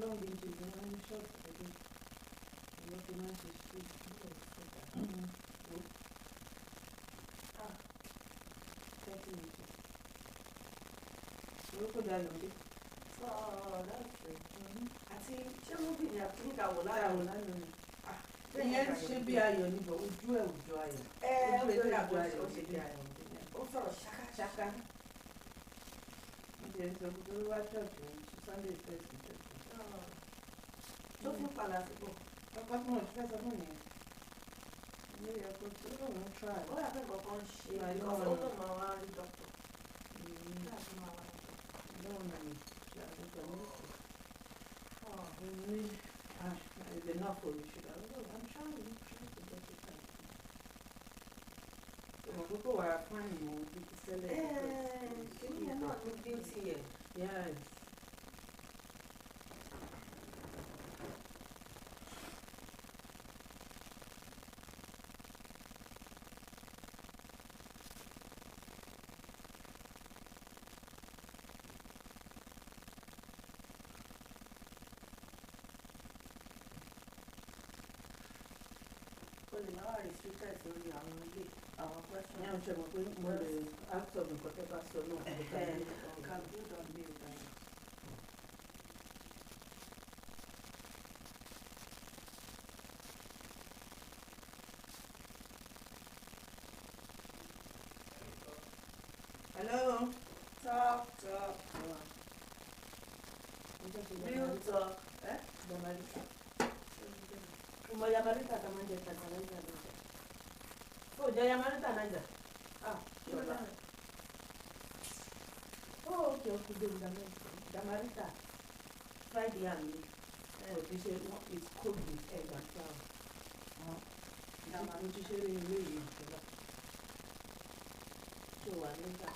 Long into the short. Ìyẹn ṣe bí ayọ̀ níbọ̀ ojú ẹ̀ òjò ayọ̀. Ojú ẹ̀ àjọ ayọ̀ ṣe bí ayọ̀. Ó sọ̀rọ̀ ṣáká. Ìjẹ́ ìṣòro tó wá ṣọ́ọ̀ṣì Sunday first ìjọba. Tó fún Palasibo. Ọkọ tí wọ́n fẹ́ sọ fún yẹn. Ilé ẹ̀kọ́ tó lóun try. Ó yà fẹ́ kọ̀ọ̀kan ṣe ìkọ̀sọ́ ó lòun máa wá rí dọ́kítọ̀. Lóun náà ní ṣe àtúntò ní ìsìn. It's enough for you. I'm trying to get it right. So, people were fine, you know, to sell it. You're not beauty yet. Yes. Hello. Talk. Real talk. Yamarita tamanje takaleza lote. Oh, Yamarita naja. Oh, okay, Yamarita. Fried yam. This is it's cooked with egg and flour. Yamarita really. So Yamarita.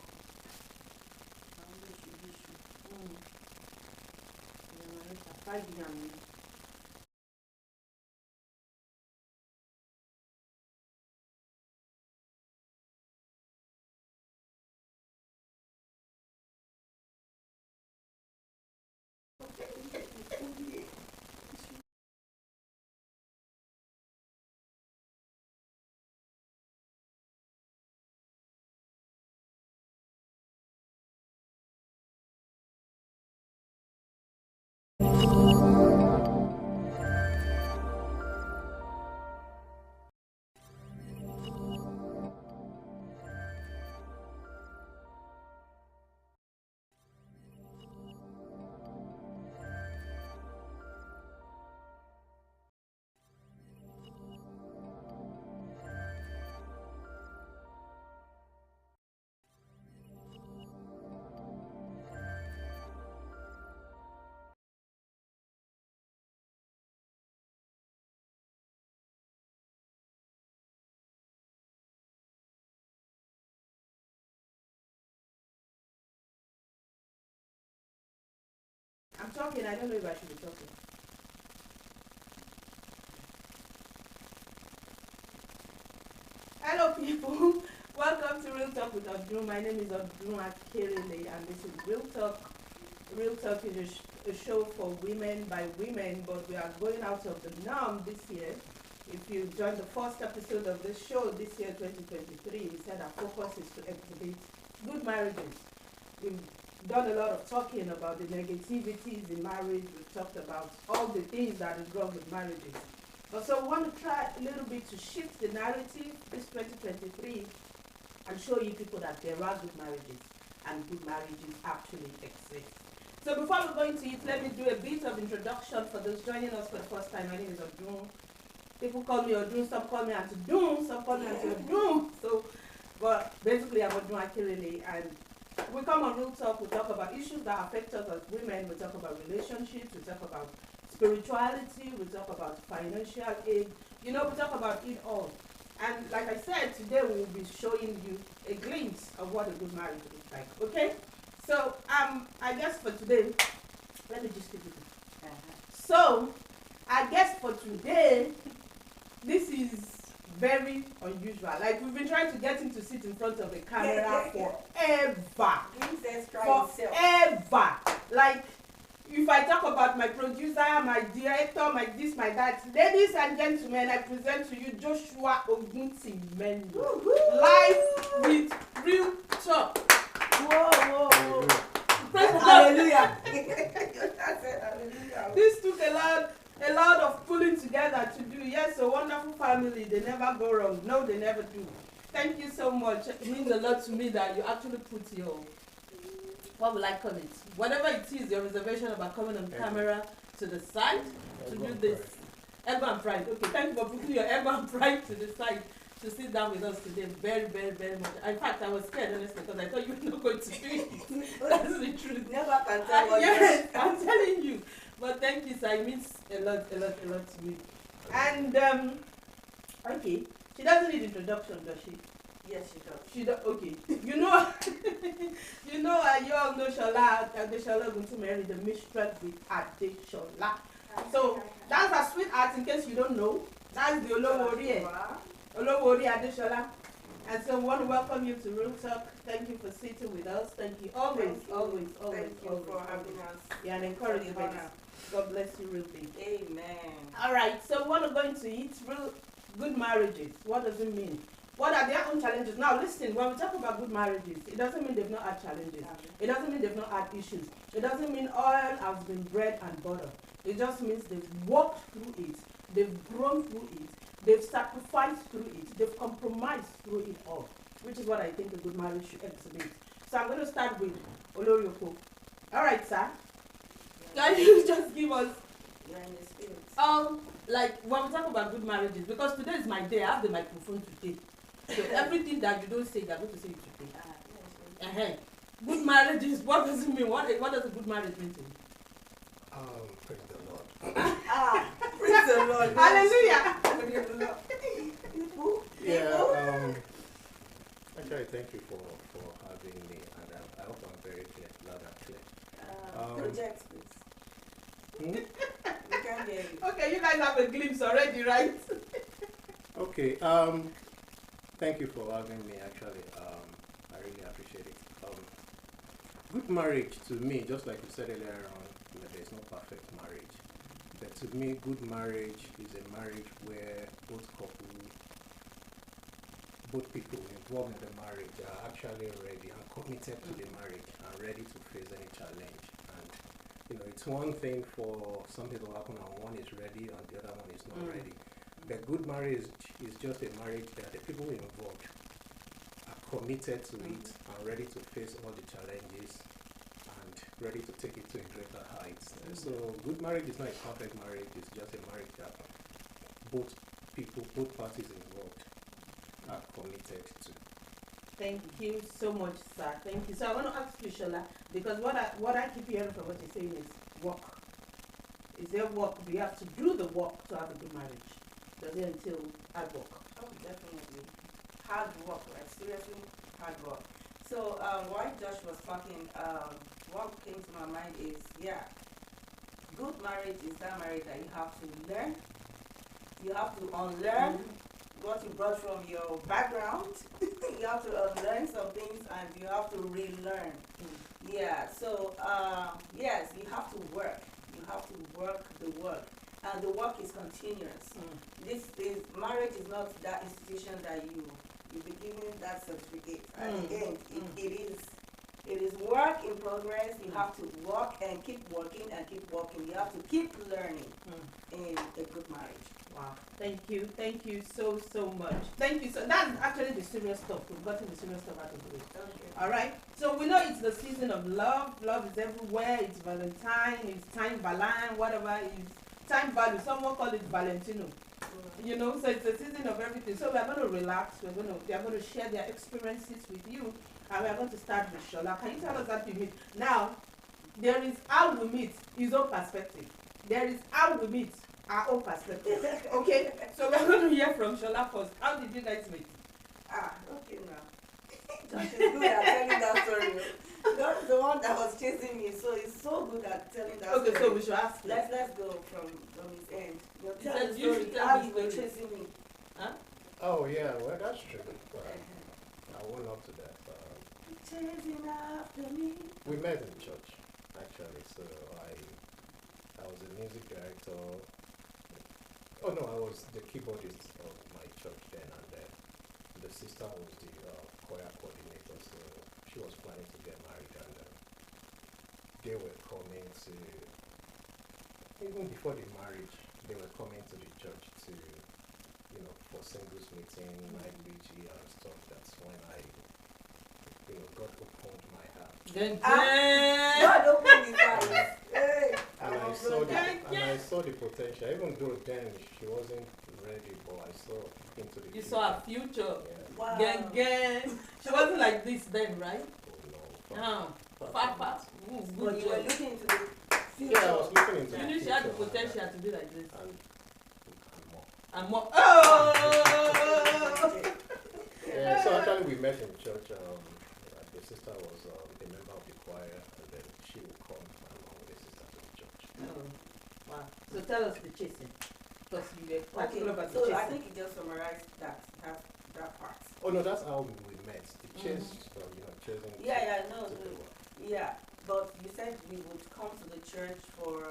Yamarita fried yam. I'm talking, I don't know if I should be talking. Hello people, welcome to Real Talk with Odun. My name is Odun Akerele and this is Real Talk. Real Talk is a show for women by women, but we are going out of the norm this year. If you joined the first episode of this show this year, 2023, we said our focus is to exhibit good marriages. We've done a lot of talking about the negativities in marriage. We've talked about all the things that is wrong with marriages. But so we want to try a little bit to shift the narrative this 2023 and show you people that there are good marriages and good marriages actually exist. So before we go into it, let me do a bit of introduction for those joining us for the first time. My name is Odun. People call me Odun, some call me Antodun, some call me Antodun. So, but basically I'm Odun Akerele, and we come on Real Talk, we talk about issues that affect us as women, we talk about relationships, we talk about spirituality, we talk about financial aid, we talk about it all. And like I said, today we will be showing you a glimpse of what a good marriage looks like, okay? So, I guess for today, let me just keep it. Uh-huh. So, I guess for today, this is very unusual. Like, we've been trying to get him to sit in front of a camera forever. Princess try himself. Forever. Like, if I talk about my producer, my director, my this, my that, ladies and gentlemen, I present to you Joshua Oguntimenu, live with Real Talk. Whoa, whoa, whoa. Praise the Lord. Hallelujah. That's it, hallelujah. This took a lot of pulling together to do. Yes, a wonderful family. They never go wrong. No, they never do. Thank you so much. It means a lot to me that you actually put your, what will I call it? Whatever it is, your reservation about coming on camera to the side to do this. Ego and pride. Okay, thank you for putting your ego and pride to the side to sit down with us today. Very, very, very much. In fact, I was scared, honestly, because I thought you were not going to do it. That's the truth. Never can tell what Yes, I'm telling you. But thank you, sir. It means a lot to me. And, okay. She doesn't need introduction, does she? Yes, she does. She does. Okay. You know, you all know Shola Oguntimenu, the mistress with Adeshola. So, that's her sweetheart, in case you don't know. That's the Olowori Adeshola. And so we want to welcome you to Real Talk. Thank you for sitting with us. Thank you always. Thank you for having us. Yeah, and encouragement. God bless you, real big. Amen. All right, so we want to go into it. Real good marriages. What does it mean? What are their own challenges? Now, listen. When we talk about good marriages, it doesn't mean they've not had challenges. It doesn't mean they've not had issues. It doesn't mean oil has been bread and butter. It just means they've walked through it. They've grown through it. They've sacrificed through it. They've compromised through it all, which is what I think a good marriage should exhibit. So I'm going to start with Olorioko. All right, sir. Can you just give us, You're in the spirit. like when we talk about good marriages, because today is my day, I have the microphone today. So everything that you don't say, you're going to say it today. Yes, Good marriages, what does it mean? What does a good marriage mean to you? Praise the Lord. praise the Lord. Hallelujah. Praise the Lord. Yeah, actually, thank you for having me, and I hope I'm very clear, loud and clear. Project, please. We can't hear you. Okay, you guys have a glimpse already, right? Okay, thank you for having me, actually. I really appreciate it. Good marriage, to me, just like you said earlier on, there's no perfect marriage. But to me, good marriage is a marriage where both people involved in the marriage are actually ready and committed to the marriage and ready to face any challenge. And it's one thing for something to happen and one is ready and the other one is not ready. The good marriage is just a marriage that the people involved are committed to it and ready to face all the challenges and ready to take it to a greater heights. So good marriage is not a perfect marriage, it's just a marriage that both parties involved are committed to. Thank you so much, sir. Thank you. So I want to ask you, Shola, because what I keep hearing from what you're saying is work. Is there work? Do you have to do the work to have a good marriage? Does it entail hard work? Oh, definitely. Hard work, like seriously hard work. So while Josh was talking, what came to my mind is, good marriage is that marriage that you have to learn. You have to unlearn what you brought from your background. You have to unlearn some things and you have to relearn. Yeah, so yes, you have to work. You have to work the work. And the work is continuous. Marriage is not that institution that you be given that certificate. At the end, it is work in progress. You have to work and keep working and keep working. You have to keep learning in a good marriage. Wow. Thank you so much. Thank you. So that's actually the serious stuff. We've gotten the serious stuff out of the way. Okay. All right. So we know it's the season of love. Love is everywhere. It's Valentine. It's time Valan. Whatever is time value. Someone call it Valentino. So it's a season of everything. So we are going to relax. They are going to share their experiences with you, and we are going to start with Shola. Can you tell us how you meet? Now, there is how we meet, his own perspective. There is how we meet, our own perspective. Okay? So we're going to hear from Shola first. How did you guys meet? Okay now. Josh is good at telling that story. God is the one that was chasing me, so he's so good at telling that Okay, so story. we should ask him. Let's go from his end. You know, He tell said the you story. should tell How the you were story. chasing me. Huh? Oh yeah, well that's true. Well, I went up to that. Chasing after me. We met in church, actually. So I was a music director. Oh no, I was the keyboardist of my church then, and then the sister was the choir coordinator. So she was planning to get married, and they were coming to, even before the marriage, they were coming to the church to, for singles meeting, night vigil and stuff. That's when God opened my heart. Then, God opened his eyes. Hey, And our I saw the brother. and I saw the potential, even though then she wasn't ready, but I saw into the you future. saw a future. Yeah. Wow. Gang. She wasn't like this then, right? Oh no. Papa. But you were looking into the future. Yeah, I was looking into You the knew she had the future potential to be like this. and more. And more. Oh! Yeah, so actually we met in church. The sister was a member of the choir, and then she would come along with the sister to the church. Oh, wow. So tell us the chasing. Because you were Okay, particular about the so chasing. I think you just summarized that part. Oh no, that's how we met. The chase, chasing. Yeah, no, took a while. yeah. But you said we would come to the church for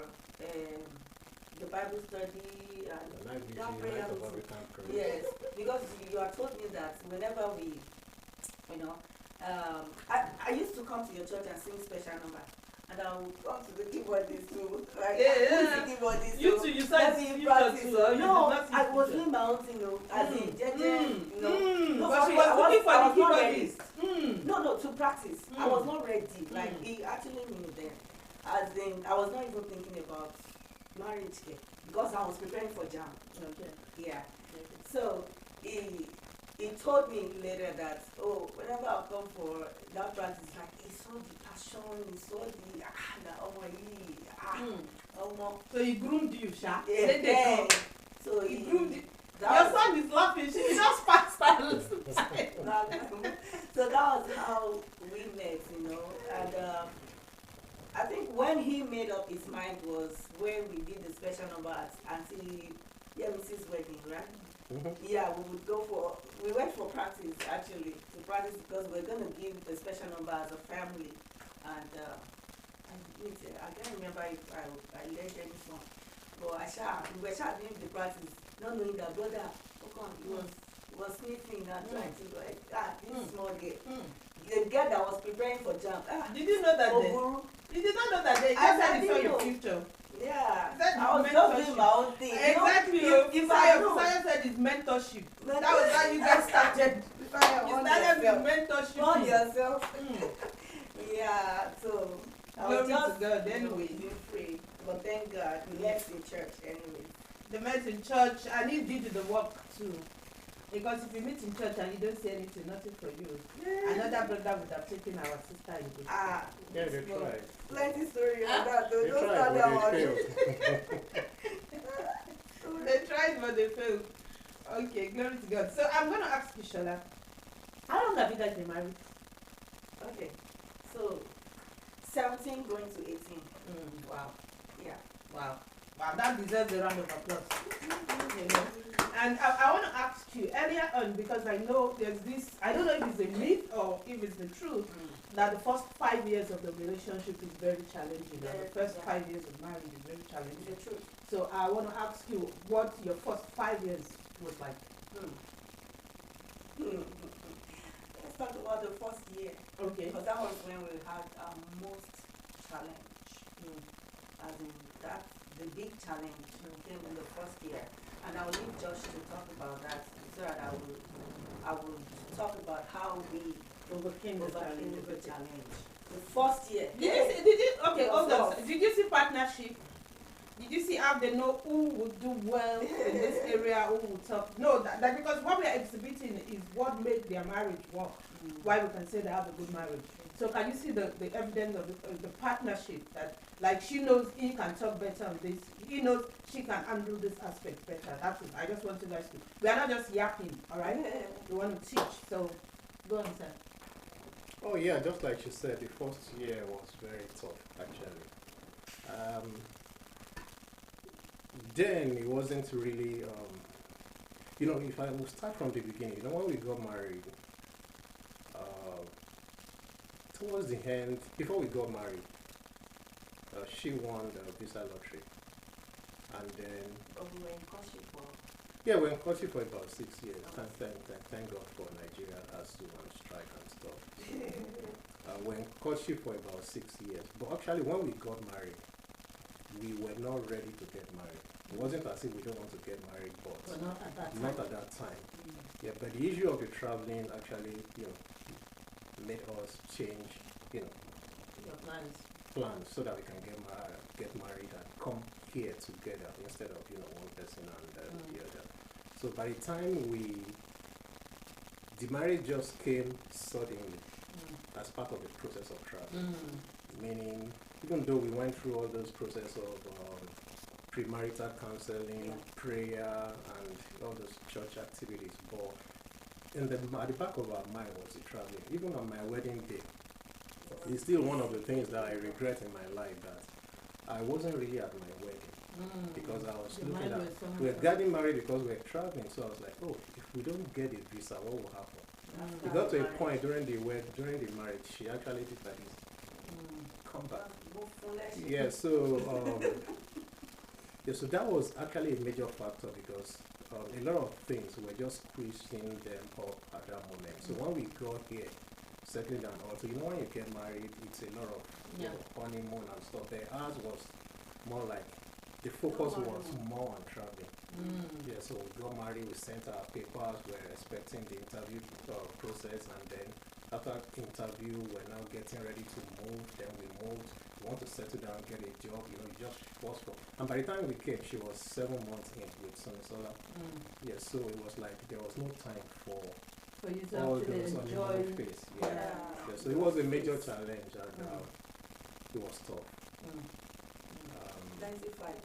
the Bible study and The night vigil, that prayer night of meeting. African prayer. Yes, because you had told me that whenever we, I used to come to your church and sing special numbers, and I would come to the keyboardist too. Like, Yeah. who's the keyboardist? You So too, you let said me you practice. too, or you No, did not I was teach doing my own thing, as in jeje, No, but she sorry, was looking for I the was not ready. keyboardist. No, to practice. I Mm. was not ready. Like, Mm. he actually knew then. As in, I was not even thinking about marriage yet, because I was preparing for jam. Okay. Yeah. So he told me later that, whenever I come for that practice, like he saw the passion, he saw So he groomed you, Sha. yeah, Let them yeah. come. So He groomed you. that Your was- son is laughing. She just passed out. so that was how we met, and I think when he made up his mind was when we did the special number at Auntie Mrs. wedding, right? Mm-hmm. Yeah, we went for practice actually, to practice because we're going to give the special number as a family. And I can't remember if I led any song, but we were doing the practice, not knowing that brother, he was sniffing and trying to this small girl. The girl that was preparing for jam. Did you know that they? Oguru. You did not know that they I just said it's didn't for your know. future. Yeah, That I was is just mentorship. doing my own thing. Exactly. If I know. Saya said it's mentorship. But- That was how you guys started. You on started yourself. with mentorship. On yourself. Mm. Yeah, so I Glory was to just God, anyway. being free. But thank God, we left in church anyway. They met in church and he did the work too. Because if you meet in church and you don't say anything, nothing for you. Another brother would have taken our sister in the Yeah, they well, tried. plenty story Huh? on that. They Don't tried, start but that they one. failed. They tried but they failed. Okay, glory to God. So I'm gonna ask you, Shola, how long have you guys been married? Okay, so 17 going to 18. Wow. Yeah. Wow. Wow, that deserves a round of applause. You know? And I want to ask you earlier on, because I know there's this, I don't know if it's a myth or if it's the truth, that the first 5 years of the relationship is very challenging. And the first 5 years of marriage is very challenging. The truth. So I want to ask you what your first 5 years was like. Let's talk about the first year. Okay. Because that was when we had our most challenge. As in that, the big challenge came in the first year. And I'll leave Josh to talk about that so that I will talk about how we Overcame the overcame challenge. the challenge. The first year. Okay, It hold was on. rough. Did you see partnership? Did you see how they know who would do well in this area, who would talk? No, that because what we are exhibiting is what made their marriage work. Why we can say they have a good marriage. So can you see the evidence of the partnership that, like, she knows he can talk better on this, he knows she can handle this aspect better. That's it. I just want you guys to, we are not just yapping, all right? We want to teach. So go on, sir. Oh yeah, just like she said, the first year was very tough actually. Um, then it wasn't really, if I will start from the beginning, when we got married, uh, towards the end, before we got married, she won the visa lottery, and then But we were in courtship for yeah, we were in courtship for about 6 years. Thank God for Nigeria has to on strike and stuff. We were in courtship for about 6 years, but actually when we got married, we were not ready to get married. It wasn't as if we don't want to get married, but not at that time. not at that time. Yeah, but the issue of the traveling actually, made us change, Your plans so that we can get married and come here together instead of one person and the other. So by the time the marriage just came suddenly as part of the process of travel. Meaning, even though we went through all those process of premarital counseling, prayer, and all those church activities, but at the back of our mind was the traveling. Even on my wedding day, it's still one of the things that I regret in my life, that I wasn't really at my wedding because I was looking at, we were getting married because we were traveling, so I was like, oh, if we don't get a visa, what will happen? We got to a point during the marriage, she actually did like this, come back. Yeah, so so that was actually a major factor because a lot of things were just squeezing them up at that moment. So when we got here, settling down, also, when you get married, it's a lot of honeymoon and stuff. But ours was more like the focus was more on traveling. Yeah, so we got married, we sent our papers, we were expecting the interview process, and then after interview, we're now getting ready to move. Then we moved. We want to settle down, get a job. You just force for. And by the time we came, she was 7 months in with Sonisola. Yeah, so it was like there was no time for you to all actually those enjoy. honeymoon phase. Yeah. So it was a major challenge, and it was tough. Plenty fight.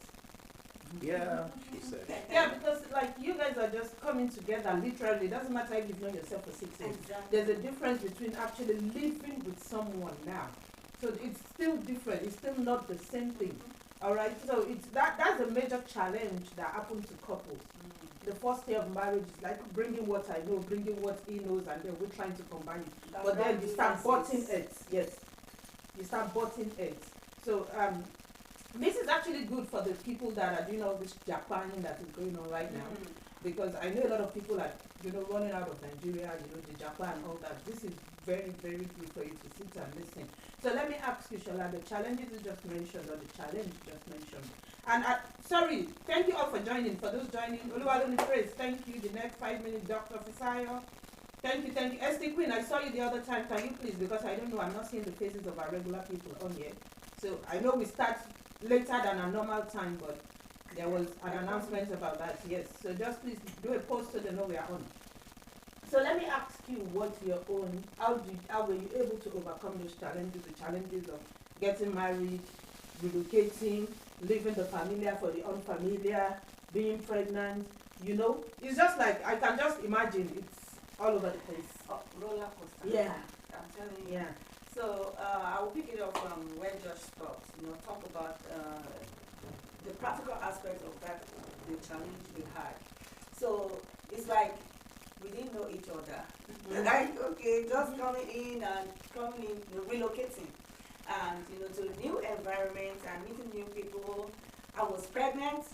Yeah, she said. Yeah, because like you guys are just coming together literally. It doesn't matter if you've known yourself for 6 years. Exactly. There's a difference between actually living with someone now. So it's still different. It's still not the same thing. All right. So it's that's a major challenge that happens to couples. The first year of marriage is like bringing what I know, bringing what he knows, and then we're trying to combine it. But then you start butting heads. Yes, you start butting heads. So this is actually good for the people that are doing all this Japaning that is going on right now, because I know a lot of people are running out of Nigeria, the Japan, all that. This is very, very good for you to sit and listen. So let me ask you, Shola, the challenges you just mentioned, or the challenge you just mentioned. And sorry, thank you all for joining. For those joining, Oluwalumi Praise, thank you. The next 5 minutes, Dr. Fisayo. Thank you, thank you. Esty Queen, I saw you the other time. Can you please, because I don't know, I'm not seeing the faces of our regular people on here. So I know we start later than our normal time, but there was an announcement about that, yes. So just please do a post so they know we are on. So let me ask you what your own, how were you able to overcome those challenges, the challenges of getting married, relocating, leaving the familiar for the unfamiliar, being pregnant, It's just like, I can just imagine it's all over the place. Oh, roller coaster. Yeah. I'm telling you. Yeah. So I will pick it up from where Josh stopped. Talk about the practical aspect of that, the challenge we had. So it's like we didn't know each other. Like, okay, just coming in, relocating, and to a new environment and meeting new people. I was pregnant,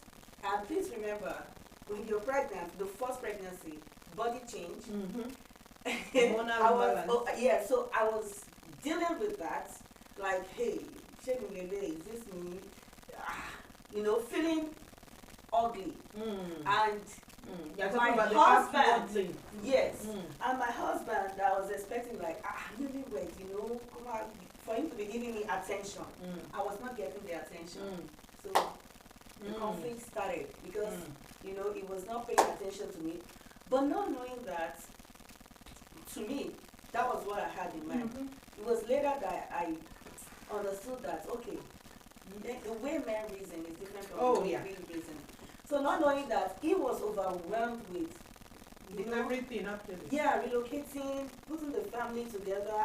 and please remember, when you're pregnant, the first pregnancy, body change. So I was dealing with that, like, hey, is this me? Feeling ugly. And my husband, yes, and my husband, I was expecting, like, newlywed, come on, for him to be giving me attention. I was not getting the attention. So the conflict started because, he was not paying attention to me, but not knowing that, to me, that was what I had in mind. It was later that I understood that, okay, the way men reason is different from the way we reason. So not knowing that he was overwhelmed with everything actually. Yeah, relocating, putting the family together.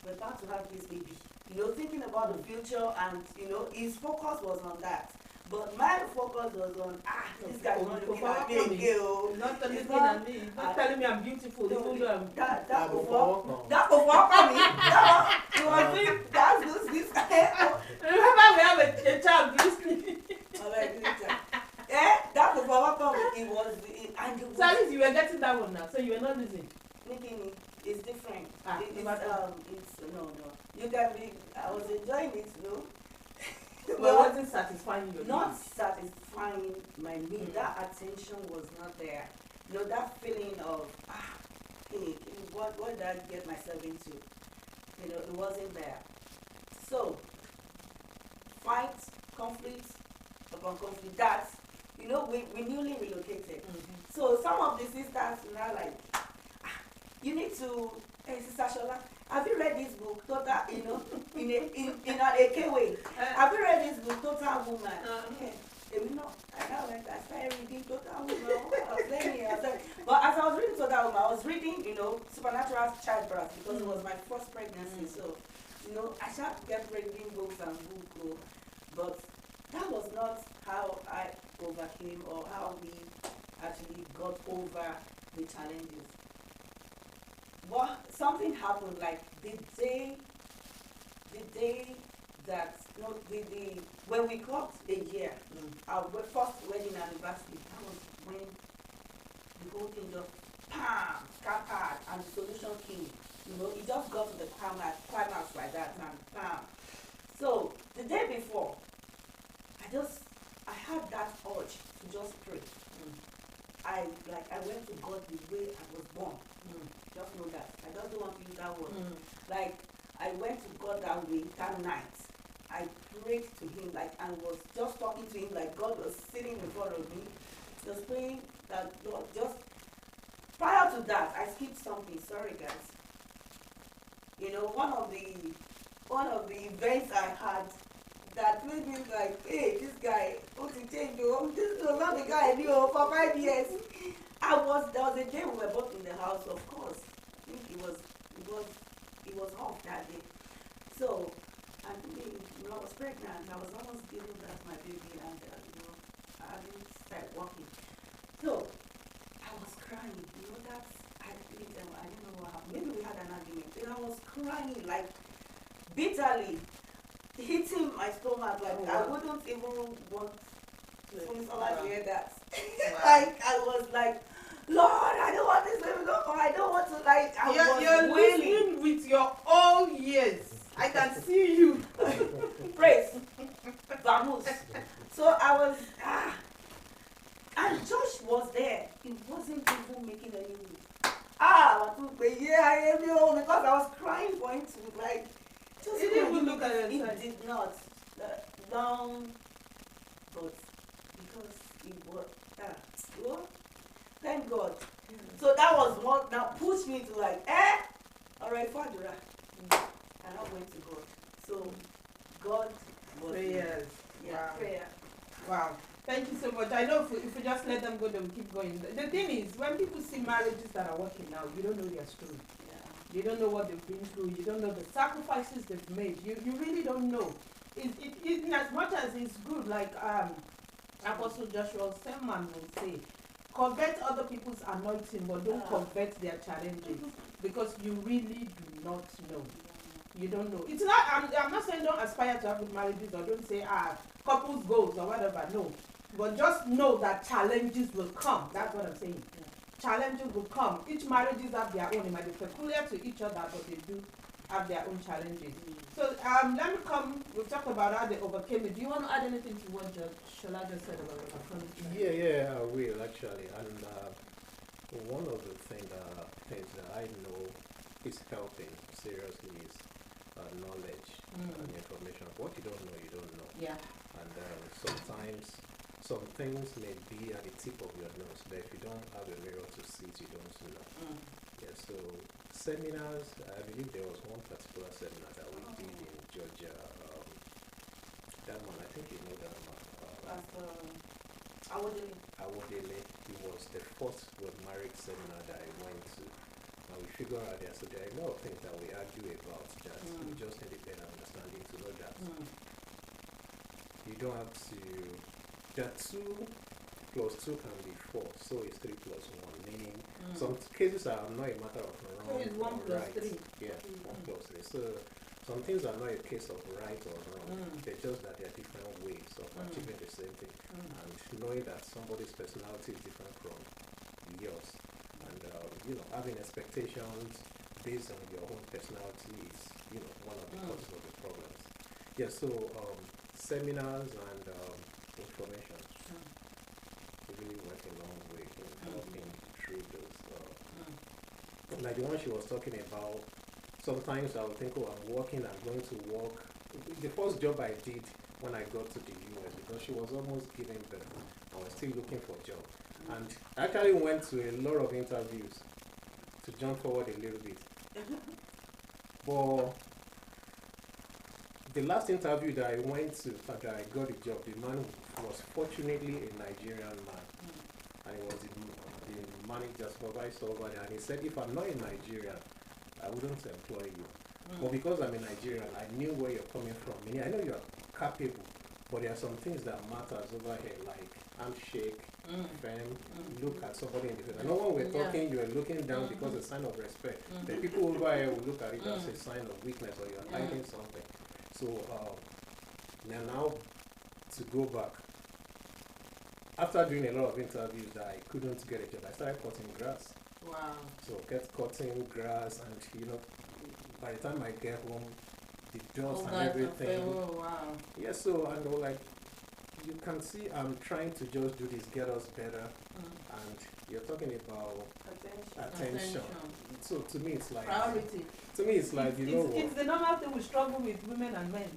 we're about to have this baby. You know, thinking about the future, and you know, his focus was on that. But my focus was on, this guy is not looking at me again. He's not looking at me. He's not telling me I'm beautiful. Even though I'm that before coming. It was this. Remember we have a child listening. That before coming. It was. So at least you were getting that one now. So you were not losing. Making it's different. It's no. You can be. I was enjoying it, But it wasn't satisfying your not needs. satisfying my need. That attention was not there. You know, that feeling of hey, what did I get myself into? You know, it wasn't there. So fight, conflict upon conflict. That, you know, we newly relocated. So some of the sisters now like, you need to, hey Sister Shola, have you read this book, Total, you know, in an AK way? Have you read this book, Total Woman? I started reading Total Woman. I was learning. But as I was reading Total Woman, I was reading, you know, Supernatural Childbirth, because it was my first pregnancy. So, you know, I started kept reading books and books. But that was not how I overcame, or how we actually got over the challenges. Well, something happened, like the day that, when we clocked a year, our first wedding anniversary, that was when the whole thing just scattered, and the solution came. You know, it just got to the climax like that, and So the day before, I had that urge to just pray. I went to God the way I was born. Just know that. I just don't want to use that word. Like, I went to God that way that night. I prayed to him, and was just talking to him like God was sitting in front of me. Just praying that Lord, just prior to that, I skipped something. Sorry guys. You know, one of the events I had that made me like, hey, this guy, what he changed, this was not the guy I knew for 5 years. There was a day we were both in the house, of course. I think it was off that day. So, and I was pregnant. I was almost giving birth to my baby, and I hadn't started walking. So, I was crying. You know, I don't know what happened. Maybe we had an argument. And I was crying, like, bitterly, hitting my stomach. Like, I wouldn't even want to hear that. Like, I was like, Lord, I don't want this baby. No, I don't want to, like, You're listening with your own ears. I can see you. Praise. Vamos. So I was, and Josh was there. He wasn't even making any move. Because I was crying for him to, like, just he didn't even look at your side. He did not. Down. But because he was, thank God. So that was what now pushed me to, like, alright, Fadura. And I went to God. So God was prayers. Prayer. Wow. Thank you so much. I know if we just let them go, they will keep going. The thing is, when people see marriages that are working now, you don't know their story. You don't know what they've been through. You don't know the sacrifices they've made. You really don't know. In as much as it's good, like Apostle Joshua Selman will say, covet other people's anointing, but don't covet their challenges, because you really do not know. You don't know. It's not. I'm not saying don't aspire to have good marriages, or don't say couples goals or whatever. No, but just know that challenges will come. That's what I'm saying. Challenges will come. Each marriages have their own. It might be peculiar to each other, but they do have their own challenges. So let me come. We've talked about how they overcame it. Do you want to add anything to what Shola just said about overcoming? Yeah, I will actually. And one of the things that I know is helping seriously is knowledge and information. What you don't know, you don't know. Yeah. And sometimes some things may be at the tip of your nose, but if you don't have a mirror to see it, you don't know. Yeah, so seminars, I believe there was one particular seminar that we did in Georgia. That one, I think you know that one. Awodele. It was the first marriage seminar that I went to. and we figure out there. So there are a lot of things that we argue about that we just need a better understanding to know that you don't have to, that 2 plus 2 can be 4, so it's 3 plus 1, meaning some cases are not a matter of wrong So it's 1 or plus right. 3. Yeah, 1 plus 3. So some things are not a case of right or wrong. They're just that there are different ways of achieving the same thing. And knowing that somebody's personality is different from yours, and having expectations based on your own personality is one of the causes of the problems. Yeah. So seminars and information really went a long way in helping through those. Like the one she was talking about. Sometimes I would think, oh, I'm working, I'm going to work. The first job I did when I got to the US, because she was almost giving birth, I was still looking for a job. And I actually went to a lot of interviews, to jump forward a little bit. But the last interview that I went to, after I got the job, the man was fortunately a Nigerian man. And he was the manager supervisor over there. And he said, if I'm not in Nigeria, I wouldn't employ you. But because I'm a Nigerian, I knew where you're coming from. Meaning, I know you're capable, but there are some things that matters over here, like handshake, firm, look at somebody in the face. I know when we're talking, you're looking down because it's a sign of respect. The people over here will look at it as a sign of weakness, or you're hiding something. So now to go back, after doing a lot of interviews that I couldn't get a job, I started cutting grass. Wow. So kept cutting grass, and by the time I get home, the dust and everything. Oh, wow. Yeah, so and all, like, you can see I'm trying to just do this, get us better, and you're talking about attention. So to me it's like priority. To me it's like it's the normal thing we struggle with, women and men.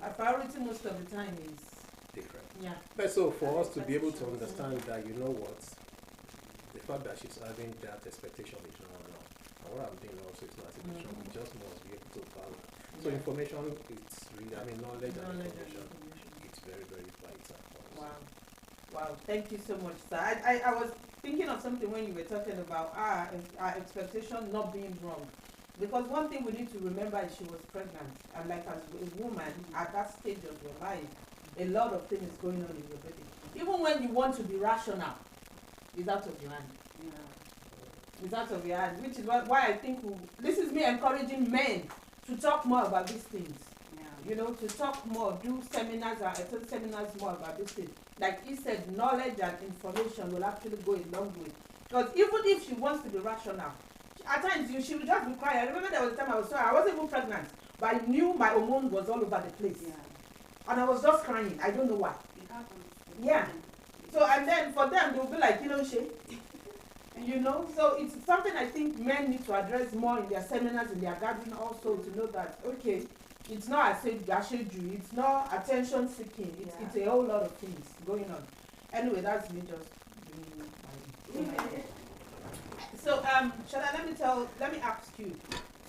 Our priority most of the time is different. Yeah. But so for us to be able to understand that, what, the fact that she's having that expectation is not wrong. And what I'm doing also is not expectation. We just must be able to balance. So information, it's really, knowledge and information, it's very, very vital. Wow. Wow. Thank you so much, sir. I was thinking of something when you were talking about our expectation not being wrong. Because one thing we need to remember is she was pregnant. And like as a woman, at that stage of your life, a lot of things going on in your body. Even when you want to be rational, it's out of your hand. Yeah. It's out of your hand, which is why I think this is me encouraging men to talk more about these things. Yeah. To talk more, do seminars, attend seminars more about these things. Like he said, knowledge and information will actually go a long way. Because even if she wants to be rational, at times she would just be crying. I remember there was a time I wasn't even pregnant, but I knew my hormone was all over the place. Yeah. And I was just crying. I don't know why. It happens. Yeah. So, and then for them, they'll be like, so it's something I think men need to address more in their seminars, in their gathering also, to know that, okay, it's not Asheju, it's not attention seeking, it's a whole lot of things going on. Anyway, that's me just doing my So, let me ask you.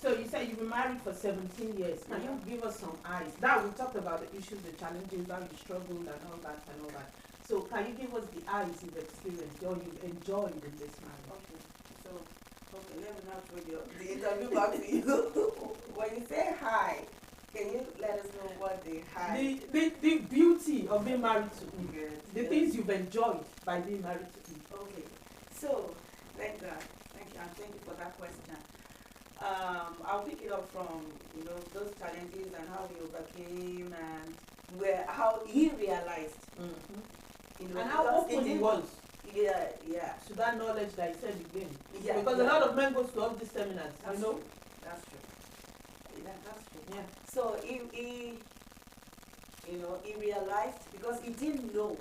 So you said you've been married for 17 years. Can you give us some eyes? Now we talked about the issues, the challenges, how you struggled and all that. So can you give us the eyes you've experienced or you've enjoyed in this marriage? Okay, let me now throw the interview back to you. When you say hi, can you let us know what the hi? The beauty of being married to me. The things you've enjoyed by being married to me. Okay. So thank God. Thank you, and thank you for that question. I'll pick it up from those challenges and how he overcame and how he realized. And how open he was. Yeah. To that knowledge that he said he gained. Yeah. Because a lot of men go to all these seminars. That's true. That's true. Yeah. So he realized, because he didn't know,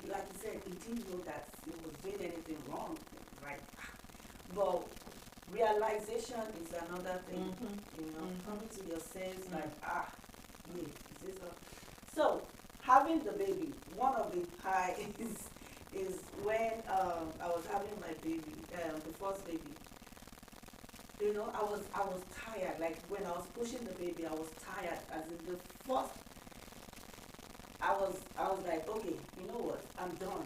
like he said, he didn't know that he was doing anything wrong, right? But realization is another thing, coming to your sense, like, wait, is this a... So, having the baby, one of the high is when I was having my baby, the first baby. I was tired. Like when I was pushing the baby, I was tired. As in the first, I was like, okay, you know what? I'm done.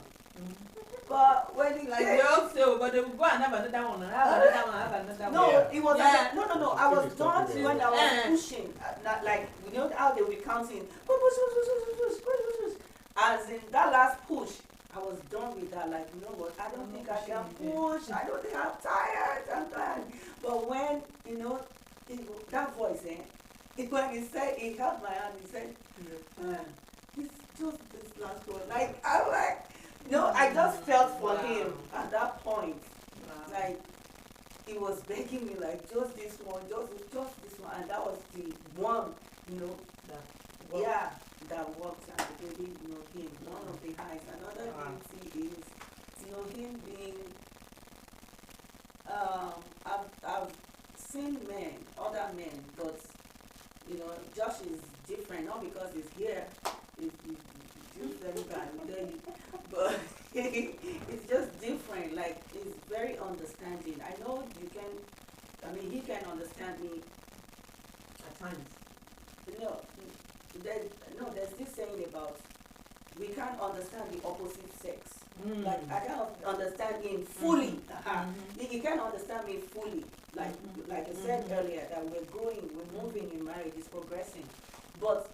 But when it like they all say over But they will go and have another one, and have another one, have another one. No, Yeah. it was Yeah. no. I was It's done talking when I about- was pushing, not like you know how they were counting. Push, push, push, push, push, push, push, push, push. As in that last push, I was done with that. Like you know what? I don't I'm think not I can pushing again. push. I don't think I'm tired. I'm tired. But when you know that voice, when he said he held my hand, he said, "It's just this last one." Like I'm like, no, I just felt for Wow. him at that point. Wow. Like he was begging me like just this one, just this one, and that was the one, you know, Well, yeah, that worked and the baby, you know, him, one of the highs. Another Wow. beauty is, you know, him being I've seen men, other men, but you know, Josh is different, not because he's here, he's very bad, I tell you, but it's just different, like, he's very understanding. I know you can, I mean, he can understand me, at times. you know, there's this saying about, we can't understand the opposite sex. Mm. Like, I can't understand him fully. Mhm. He can't understand me fully. Like, like I said earlier, that we're growing, we're moving in marriage, it's progressing. But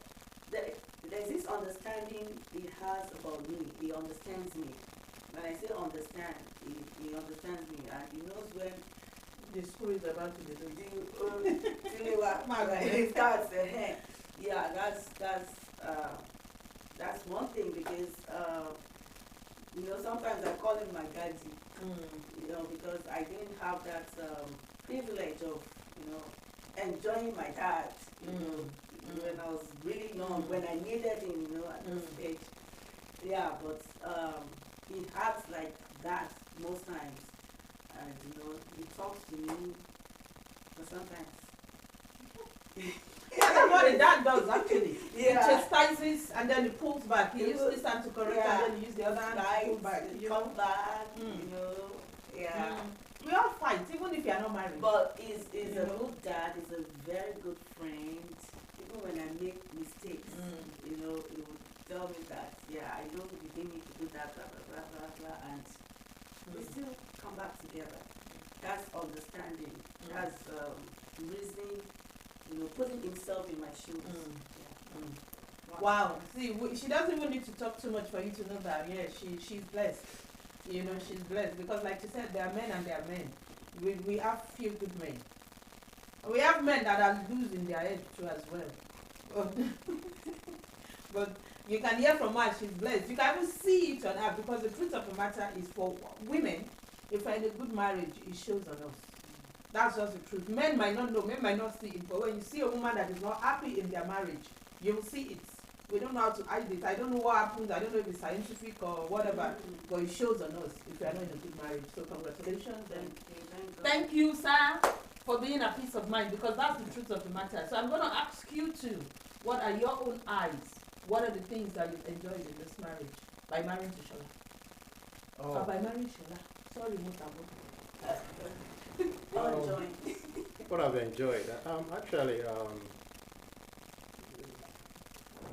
there's this understanding he has about me. He understands me. When I say understand, he understands me, and he knows when The school is about to be done. it starts. Yeah, that's one thing because you know, sometimes I call him my daddy. You know, because I didn't have that privilege of, you know, enjoying my dad, you know, when I was really young, when I needed him, you know, at this stage. Yeah, but he acts like that most times. And, you know, he talks to me, but sometimes. That's what the dad does actually. Yeah. He chastises and then he pulls back. He He uses will- this hand to correct yeah. and then he uses the other hand to pull back. Right, You know? come back, Mm. you know, yeah. We all fight, even if you are not married. But he's You a know? good dad, he's a very good friend. Even when I make mistakes, you know, he would tell me that, yeah, I know you didn't need to do that, blah, blah, blah, blah, blah, and we still come back together. That's understanding. That's reasoning, you know, putting himself in my shoes. Yeah. Wow. See, she doesn't even need to talk too much for you to know that, yeah, she's blessed. You know, she's blessed. Because like you said, there are men and there are men. We have few good men. We have men that are loose in their head too as well. But you can hear from her, she's blessed. You can even see it on her because the truth of the matter is for women, if we're in a good marriage, it shows on us. That's just the truth. Men might not know, men might not see it, but when you see a woman that is not happy in their marriage, you will see it. We don't know how to hide it. I don't know what happens. I don't know if it's scientific or whatever, but it shows on us if we are not in a good marriage. So congratulations and thank you, sir, for being a peace of mind, because that's the truth of the matter. So I'm going to ask you too, what are your own eyes? What are the things that you've enjoyed in this marriage by marrying to Shola? Or by marrying Shola? Sorry, What I've enjoyed, actually,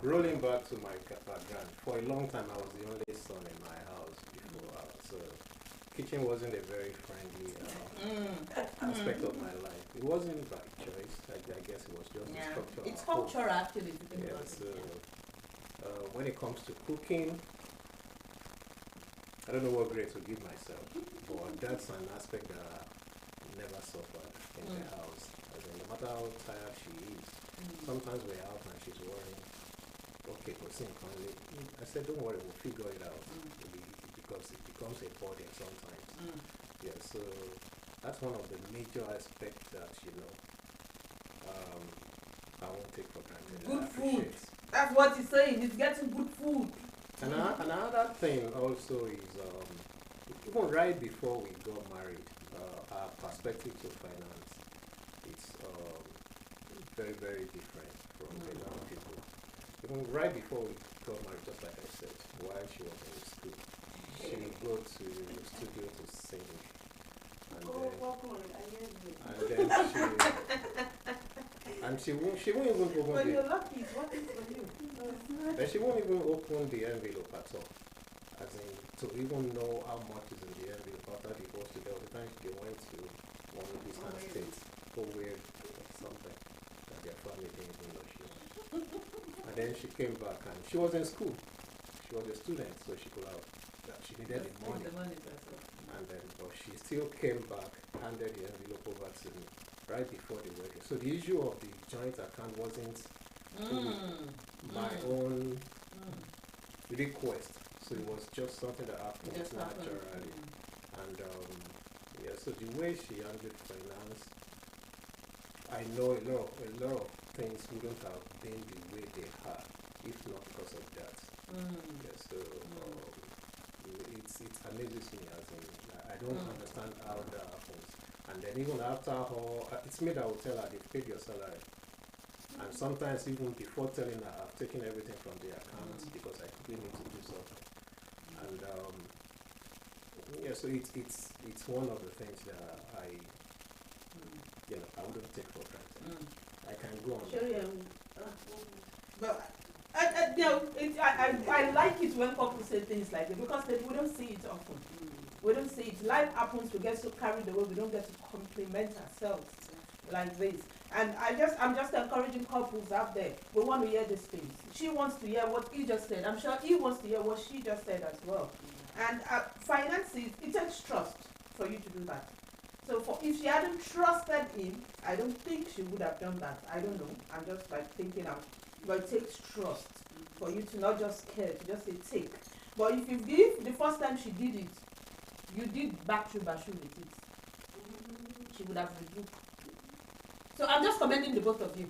rolling back to my background, for a long time I was the only son in my house before, so kitchen wasn't a very friendly aspect of my life. It wasn't by choice, I guess it was just the structure. It's of home. culture actually. Yeah, so when it comes to cooking, I don't know what grade to give myself, but that's an aspect that I never suffered in the house. As in, no matter how tired she is, sometimes we're out and she's worrying, okay, I said, don't worry, we'll figure it out. Because it becomes a burden sometimes. Yeah, so that's one of the major aspects that, you know, I won't take for granted. Good I food. appreciate. That's what he's saying. He's getting good food. And another thing also is, even right before we got married, our perspective to finance, it's very, very different from a lot of people. Even right before we got married, just like I said, while she was in school, she would go to the studio to sing. And she won't even open When the you're lucky, it's working for you. then she won't even open the envelope at all. As in, to even know how much is in the envelope after the divorce, there state for weird or something that their family didn't even know she was. And then she came back and she was in school. She was a student, so she could have, she needed the money. And then, but she still came back, handed the envelope over to me right before the wedding. So the issue of the joint account wasn't my own request. So it was just something that happened naturally. And yeah, so the way she handled finance, I know a lot of things wouldn't have been the way they are if not because of that. Yeah, so it amazes me, as in I don't understand how that happens. And then even after her, it's me that will tell her they've paid your salary. And sometimes even before telling her, I've taken everything from the account because I quickly need to do something. And yeah, so it's one of the things that I wouldn't take for granted. I can go on. Sure, yeah. But I like it when couples say things like that because we don't see it often. We don't see it. Life happens, we get so carried away, we don't get to compliment ourselves like this. And I'm just encouraging couples out there. We want to hear these things. She wants to hear what he just said. I'm sure he wants to hear what she just said as well. And finances, it takes trust for you to do that. So if she hadn't trusted him, I don't think she would have done that. I don't know. I'm just like thinking out. But it takes trust for you to not just care, to just say take. But if the first time she did it, you did back to bashu with it, she would have rebuked. So I'm just commending the both of you.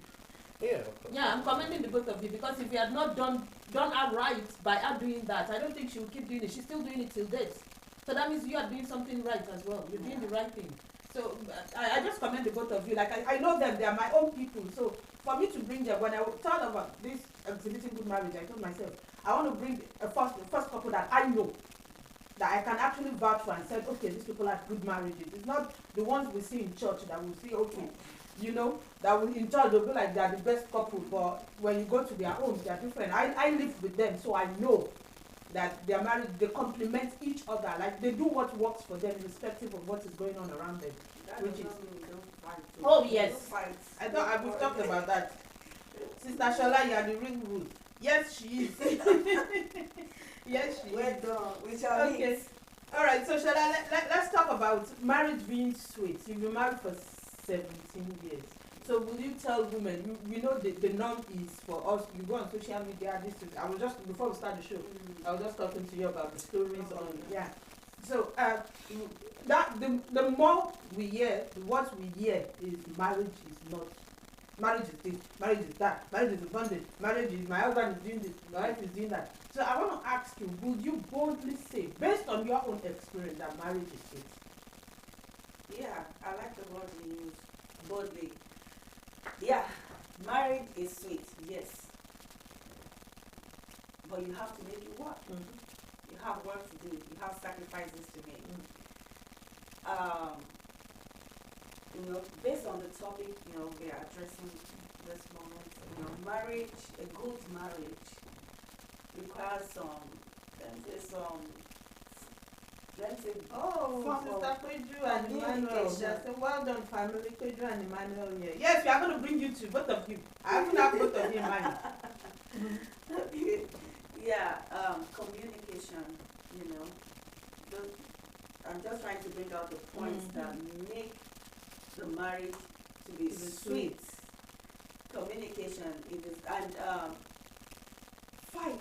Yeah. Yeah, I'm commending the both of you because if you had not done her right by her doing that, I don't think she would keep doing it. She's still doing it till date. So that means you are doing something right as well. You're doing the right thing. So I just commend the both of you. Like I know them, they are my own people. So for me to bring them, when I thought about this exhibiting good marriage, I told myself, I want to bring a first couple that I know, that I can actually vouch for and say, okay, these people are good marriages. It's not the ones we see in church that we see, okay, that we in church they'll be like they are the best couple, but when you go to their homes, they are different. I live with them, so I know that they are married, they complement each other, like they do what works for them, irrespective of what is going on around them. That Which does is not mean we don't fight. Oh, We yes. don't fight. I thought we've talked about that. Sister Shola, you are the real rule. Yes, she is. Yes, she Well is. done. We shall Okay. meet. All right. So Shola, let's talk about marriage being sweet. You've been married for 17 years. So will you tell women? We know the norm is for us. You go on social media. I was just before we start the show. I was just talking to you about the stories on So that the more we hear, what we hear is marriage is not. Marriage is this, marriage is that, marriage is bondage, marriage is my husband is doing this, my wife is doing that. So I want to ask you, would you boldly say, based on your own experience, that marriage is sweet? Yeah, I like the word you use, boldly. Yeah, marriage is sweet, yes. But you have to make it work. You have work to do. You have sacrifices to make. Based on the topic, we are addressing this moment, marriage, a good marriage requires Sister Kweju and Emmanuel. Say, well done, family. Kweju and Emmanuel here. Yes, we are going to bring you two, both of you. I haven't have both of you in mind. Communication, I'm just trying to bring out the points that make the marriage to be sweet. Communication, and fight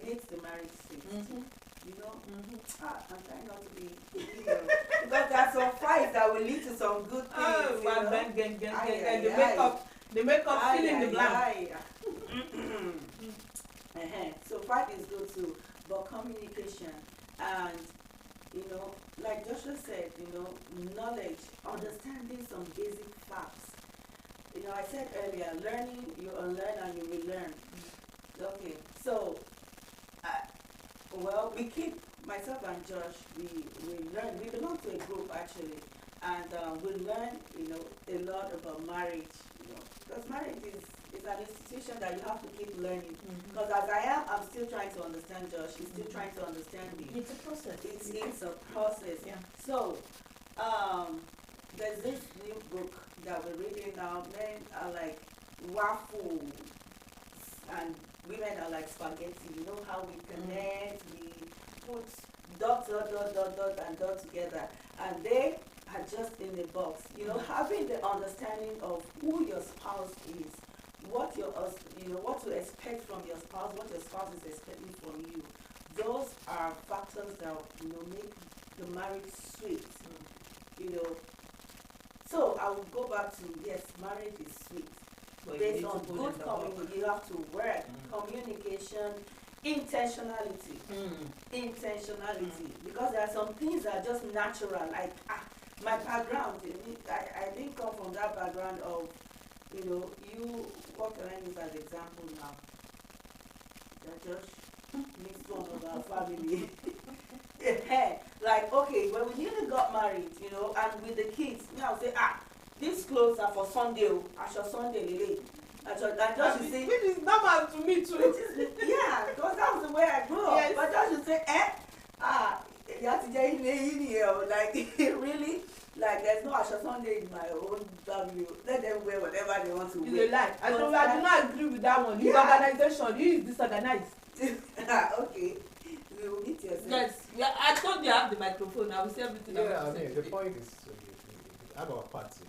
makes the marriage sweet. I'm trying not to be illegal because there's some fights that will lead to some good things. The makeup fill in the blank. So fight is good too, but communication and like Joshua said, knowledge, understanding some basic facts. I said earlier, learning, you unlearn and you relearn. Okay, so we keep, myself and Josh, we learn. We belong to a group actually, and we learn a lot about marriage. Because marriage is an institution that you have to keep learning. Because as I am, I'm still trying to understand Josh. He's still trying to understand me. It's a process. It's a process. Yeah. So, there's this new book that we're reading now. Men are like waffles, and women are like spaghetti. You know how we connect, we put dot, dot, dot, dot, dot, and dot together, and they are just in the box. You know, having the understanding of who your spouse is, what your what to expect from your spouse, what your spouse is expecting from you. Those are factors that make the marriage sweet. You know. So I will go back to yes, marriage is sweet. But Based on good communication, you have to work, communication, intentionality. Intentionality. Because there are some things that are just natural, like my background, I didn't come from that background of, what can I use as example now? That just mixed one of our family. Yeah, like, okay, when we newly got married, and with the kids, I'll say, these clothes are for Sunday, I shall Sunday, Lily. And just you say, which is normal to me too. Yeah, because that was the way I grew up. Yes. But just you say, you have to get in here, like, really? Like, there's no Asha Sunday in my own family. Let them wear whatever they want to wear. It's a lie. I do not agree with that one. This organization, you is disorganized. Okay. We will meet yourself. Yes, yeah, I told you I have the microphone. I will say everything. Yeah, I I mean, the point is, have a party.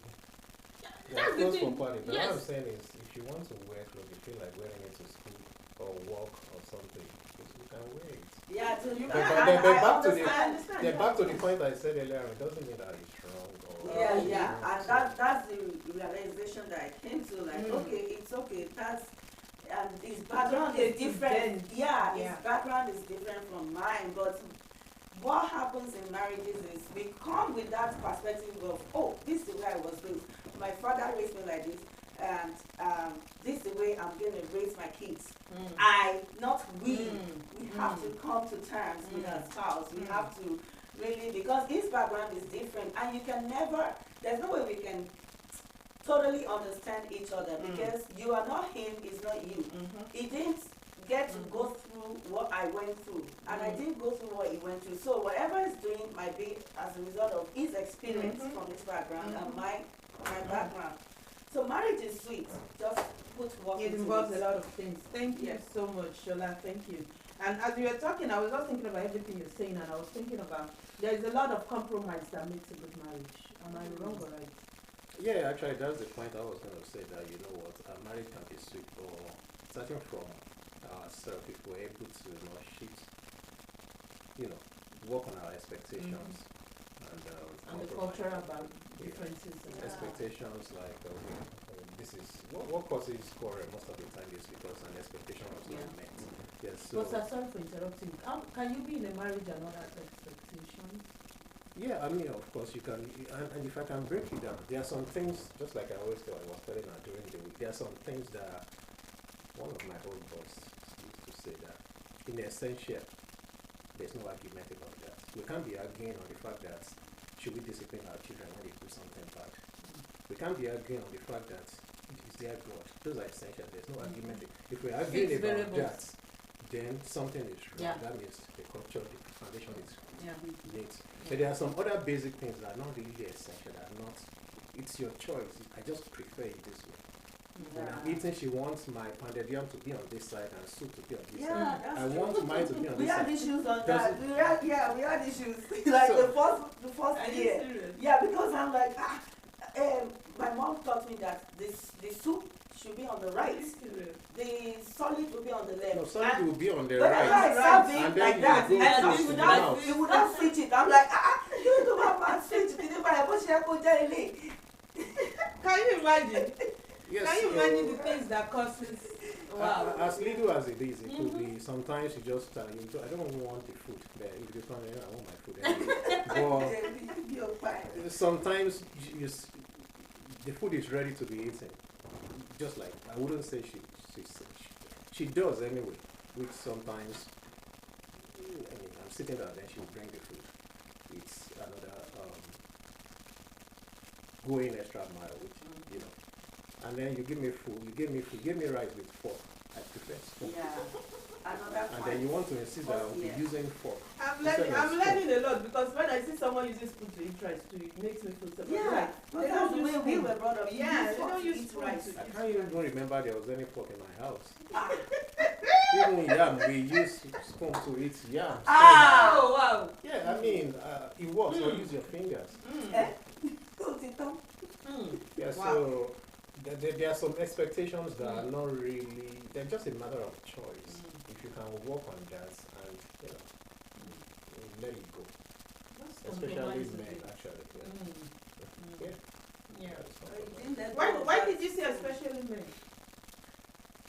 That's the thing. Party. But Yes. what I'm saying is, if you want to wear clothes, you feel like wearing it to school or work or something, you can wear it. Yeah, so you But I understand. Back to the point I said earlier, it doesn't mean that it's wrong. Or Yeah, and that's the realization that I came to. Like, okay, it's okay. And his background is different. Yeah, his background is different from mine. But what happens in marriages is we come with that perspective of, this is the way I was raised. My father raised me like this, and this is the way I'm going to raise my kids. Not we. We have to come to terms with our spouse. We have to really, because his background is different, and you can never, there's no way we can totally understand each other, because you are not him, he's not you. He didn't get to go through what I went through, and I didn't go through what he went through. So whatever he's doing might be as a result of his experience from his background and my background. So marriage is sweet. Just put work It into involves it. a lot of things. Thank you so much, Shola. Thank you. And as you were talking, I was just thinking about everything you're saying, and I was thinking about there is a lot of compromise that makes a good marriage. Am I wrong or right? Yeah, actually, that's the point I was going to say, that a marriage can be sweet, or starting from ourselves, if we're able to shift, work on our expectations and the culture about differences. expectations, like this is what causes quarrel most of the time is because an expectation was not met. Yes, so. But sorry for interrupting. Can you be in a marriage and not have expectations? Yeah, I mean, of course you can, and if I can break it down, there are some things, just like I always tell, I was telling her during the week, there are some things that one of my old boss used to say that in essential, there's no argument about that. We can't be arguing on the fact that should we discipline our children when they do something bad. We can't be arguing on the fact that is their God. Those are essential. There's no argument. If we're arguing about that, then something is wrong. Yeah. That means the culture, the foundation is late. Yeah. But there are some other basic things that are not really essential, that are not, it's your choice. I just prefer it this way. When I'm eating, she wants my pounded yam to be on this side and soup to be on this side. That's I want mine to be on we this had side. issues on Does that. We had issues. Like So- the first Are you year. serious? Yeah, because I'm like, my mom taught me that the soup should be on the Are right. you serious? The solid will be on the left. No, something will be on the Whenever right. I serve And it then like you that, go and close you to would the not, mouth. you would not switch it. I'm like, you do my man switch it. Can you imagine? Yes, Can you so- imagine the things that causes? Wow. As little as it is, it could be sometimes you just I don't want the food. But if you come here, I want my food anyway. But sometimes the food is ready to be eaten. Just like I wouldn't say she does anyway. Which sometimes I'm sitting there, then she'll bring the food. It's another going extra mile, which and then you give me food, you give me rice with fork. I prefer spoon. Yeah. Another And point. then you want to insist that I'll be Yeah. using fork. I'm Instead learning. of I'm spoon. learning a lot because when I see someone using spoon to eat rice too, it makes me feel so bad. Yeah, Like, but they that's don't the use way we spoon. were brought up. You Yeah, use they fork don't to use eat spoon rice. to I eat can't even rice. remember there was any fork in my house. Ah. Even yam, we use spoon to eat yam. Ah. Oh, wow. Yeah, I mean, it works. Or use your fingers. Eh? Put it on. Yeah, Wow. so there are some expectations that are not really, they're just a matter of choice. If you can work on that and, you know, let it go. Especially Compromise men, with it. actually. Yeah. Yeah. That's Or not you bad. didn't let Why? go of Why that. did you say especially men?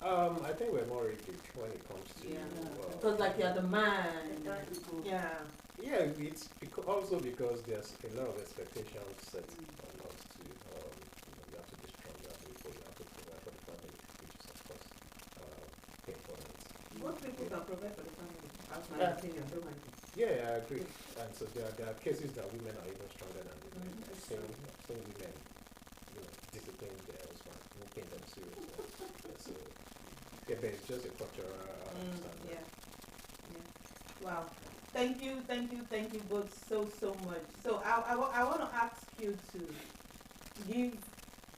I think we're more rigid when it comes to. Yeah. uh, Because like you're the man. Yeah. Yeah, it's also because there's a lot of expectations set on us to, you have to be stronger before you have to provide for the family, which is of course important. Most people can provide for the family. That's my Yeah. opinion. Don't mind me. Yeah, I agree. And so there are cases that women are even stronger than the men. Mhm. Some women, discipline their husband, taking them seriously. Yeah, so yeah, but it's just a cultural standard. Yeah. Wow. Thank you both so much. So I want to ask you to give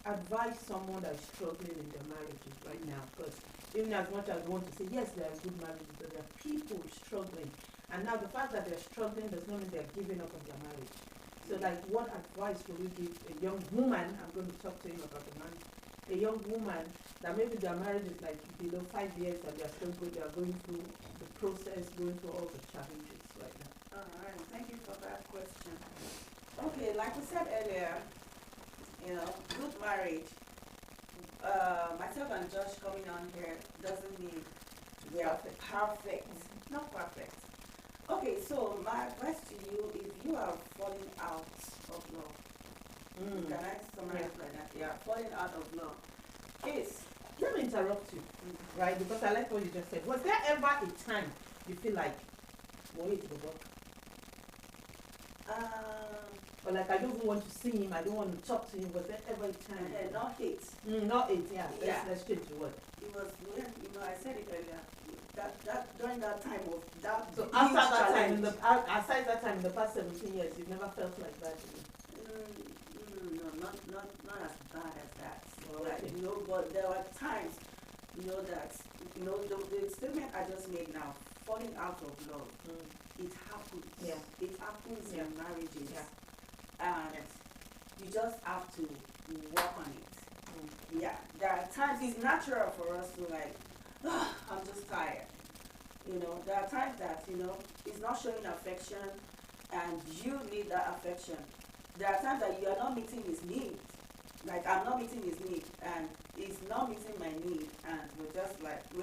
advise someone that's struggling in their marriages right now, because even as much as we want to say yes, there are good marriages, but there are people struggling, and now the fact that they're struggling does not mean they're giving up on their marriage. So like, what advice will you give a young woman? I'm going to talk to you about the man. A young woman that maybe their marriage is like below 5 years and they are going through the process, going through all the challenges right now. All right, thank you for that question. Okay, like we said earlier, good marriage. Myself and Josh coming on here doesn't mean we are perfect. Not perfect. Okay, so my advice to you, if you are falling out of love, can I summarize like that? Yeah, falling out of love is. Let me interrupt you, right? Because I like what you just said. Was there ever a time you feel like, wait, or like I don't even want to see him, I don't want to talk to him? Was there ever a time? Not hate. Not it, yeah. Yeah. Let's change the word. It was when, I said it earlier, that during that time of that So huge after that time, challenge. aside that time, in the past 17 years, you've never felt like that? No, not as bad as that. Oh, Like, okay. but there were times, that, the statement I just made now, falling out of love, it happens. Yeah. It happens Yeah. in marriages. Yeah. And you just have to work on it. Yeah, there are times it's natural for us to like, I'm just tired. There are times that, it's not showing affection and you need that affection. There are times that you are not meeting his needs. Like, I'm not meeting his need and he's not meeting my need, and we're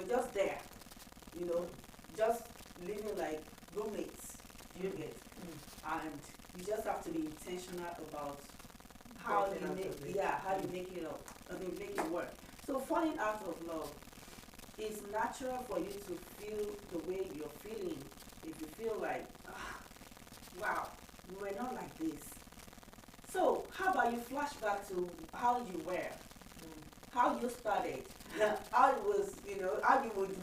just there. Just living like roommates. You get? And you just have to be intentional about how Working you out make of it. how you make it up. Make it work. So falling out of love, it's natural for you to feel the way you're feeling. If you feel like, wow, we were not like this. So how about you flash back to how you were, how you started, how it was, how you would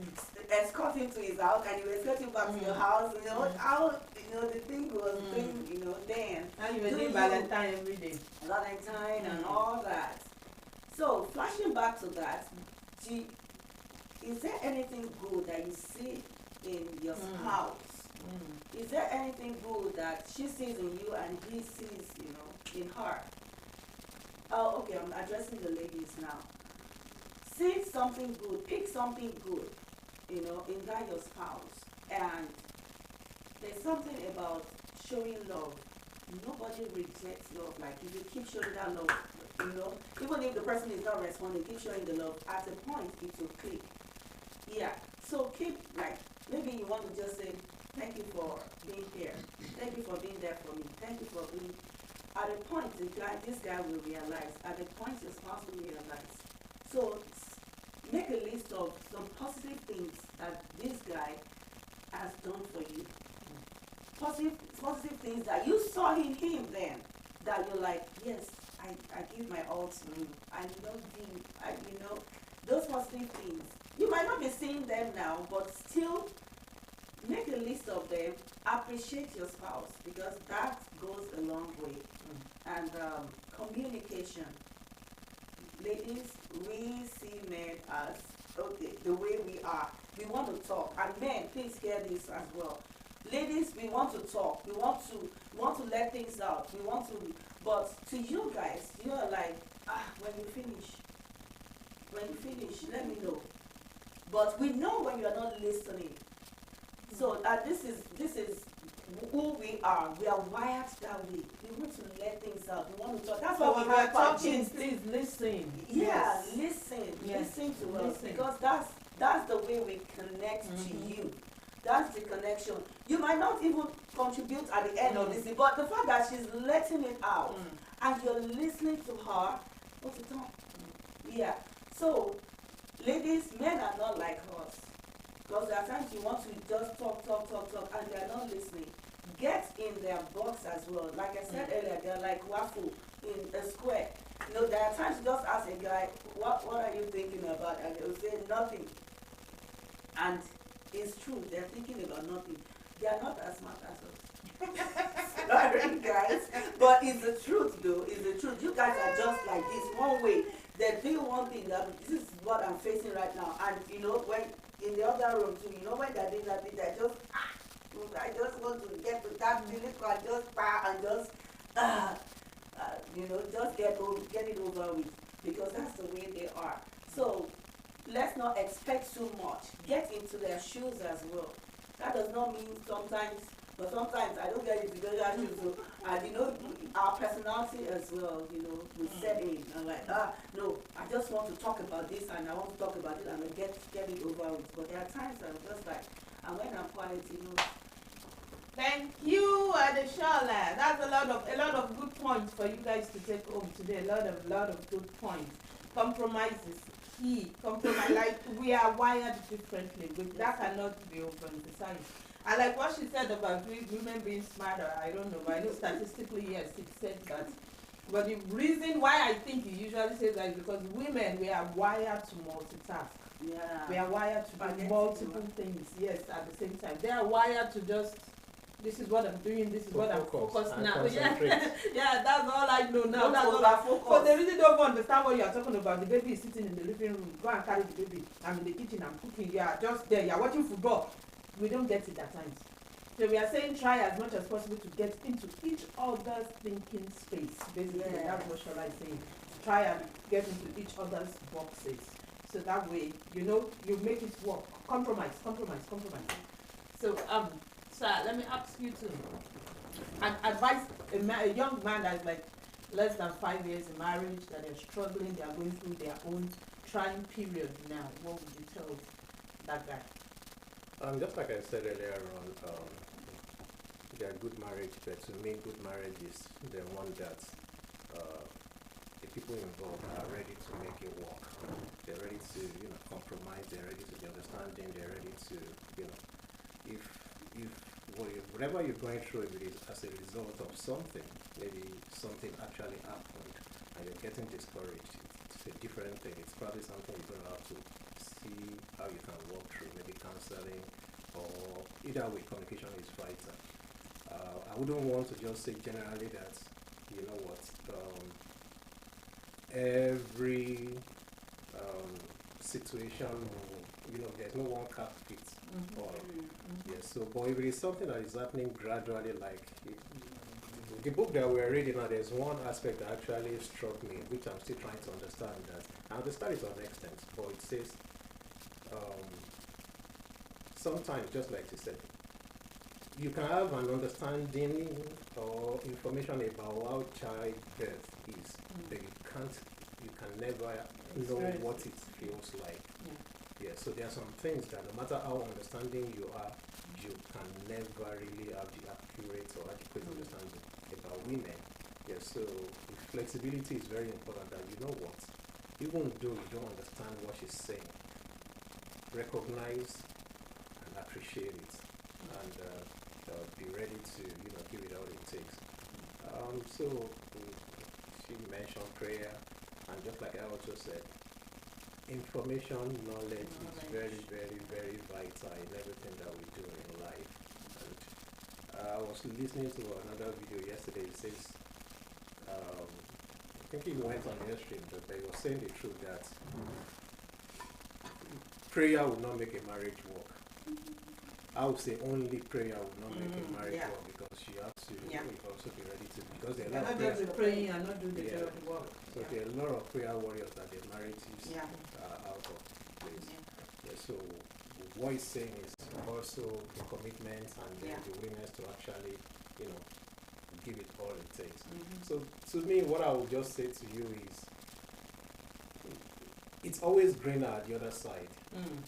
escort him to his house and you escort him back to your house, how, the thing was doing, then. And you were Do doing you- Valentine every day. Valentine and all that. So flashing back to that, is there anything good that you see in your spouse? Is there anything good that she sees in you and he sees, in her? Oh, okay, I'm addressing the ladies now. See something good, pick something good, in that your spouse. And there's something about showing love. Nobody rejects love. Like, if you keep showing that love, even if the person is not responding, keep showing the love. At a point, it will click. Yeah. So keep, like, maybe you want to just say, thank you for being here. Thank you for being there for me. Thank you for being. At a point, this guy will realize. At a point, your spouse will realize. So make a list of some positive things that this guy has done for you. Positive things that you saw in him then, that you're like, yes, I give my all to him. I love him. those positive things. You might not be seeing them now, but still make a list of them. Appreciate your spouse because that goes a long way. And communication. Ladies, we see men as okay, the way we are. We want to talk, and men, please hear this as well. Ladies, we want to talk. We want to let things out. We want to, but to you guys, you are like, when you finish, let me know. But we know when you are not listening. So this is who we are. We are wired that way. We want to let things out. We want to talk. That's So why when we we are have talking, please listen. yeah, Yes. listen. Yes. Listen to us Listen. because that's the way we connect to you. That's the connection. You might not even contribute at the end of this, but the fact that she's letting it out and you're listening to her, what's it on? Yeah. So, ladies, men are not like us. Because there are times you want to just talk, and they are not listening. Get in their box as well. Like I said earlier, they're like waffle in a square. You know, there are times you just ask a guy, what are you thinking about? And they'll say nothing. And it's true, they're thinking about nothing. They are not as smart as us. Sorry, guys. But it's the truth, though. It's the truth. You guys are just like this. One way, they do one thing. That this is what I'm facing right now. And, you know, when in the other room, too, you know, when they're doing that thing, I just want to get to that feeling, and just, you know, just get it over with. Because that's the way they are. So, let's not expect too much. Get into their shoes as well. That does not mean sometimes, but sometimes I don't get into their shoes. So, and you know, our personality as well, you know, we set in. I'm like, no, I just want to talk about this and I want to talk about it and I get it over with. But there are times I'm just like, and when I'm quiet, you know. Thank you, Adeshola. That's a lot of good points for you guys to take home today. A lot of good points. Compromise is key. Compromise, like we are wired differently. That cannot be overemphasized. I like what she said about women being smarter. I don't know, but I know statistically, yes, it said that. But the reason why I think it usually says that is because women, we are wired to multitask. Yeah. We are wired to do multiple things, yes, at the same time. They are wired to just, this is what I'm doing, this is what I'm focused now. Yeah, yeah, that's all I know now. That's all I focus. But they really don't understand what you are talking about. The baby is sitting in the living room. Go and carry the baby. I'm in the kitchen, I'm cooking. You are just there. You are watching football. We don't get it at times. So we are saying try as much as possible to get into each other's thinking space. Basically, that's what Shola is saying. Try and get into each other's boxes. So that way, you know, you make it work. Compromise. So, sir, let me ask you to advise a young man that's like less than 5 years in marriage, that they're struggling, they are going through their own trying period now. What would you tell that guy? Just like I said earlier on, they are good marriage, but to me, good marriage is the one that the people involved are ready to make it work. They're ready to, you know, compromise. They're ready to be understanding. They're ready to, you know, if whatever you're going through, if it is as a result of something, maybe something actually happened, and you're getting discouraged, it's a different thing. It's probably something you're going to have to see how you can walk through, maybe counseling, or either way, communication is vital. I wouldn't want to just say generally that, you know what, every situation, you know, there's no one cap fits all. Yes, so, but if it is something that is happening gradually, like the book that we're reading now, there's one aspect that actually struck me, which I'm still trying to understand. That I understand it to an extent, but it says sometimes, just like you said, you can have an understanding or information about how childbirth is, but you can never know what it feels like. Yeah, so there are some things that no matter how understanding you are, you can never really have the accurate or adequate understanding about women. Yeah, so flexibility is very important. That you know what, even though you don't understand what she's saying, recognize and appreciate it, and be ready to, you know, give it all it takes. So she mentioned prayer, and just like I also said, information, knowledge is Knowledge. very, very, very vital in everything that we do in life. And I was listening to another video yesterday. It says, I think he went on the stream, but they were saying the truth that prayer will not make a marriage work. I would say only prayer will not make a marriage yeah. work, because you have to Yeah. also be ready to, because there You are a lot cannot of just prayer, be praying and not do the Yeah. job work. so there are a lot of prayer warriors that their marriages Yeah. are out of place. Yeah. Yeah, so what he's saying is also the commitment and then Yeah. the willingness to actually, you know, give it all it takes. Mhm. So to me, what I would just say to you is, it's always greener at the other side. Mm.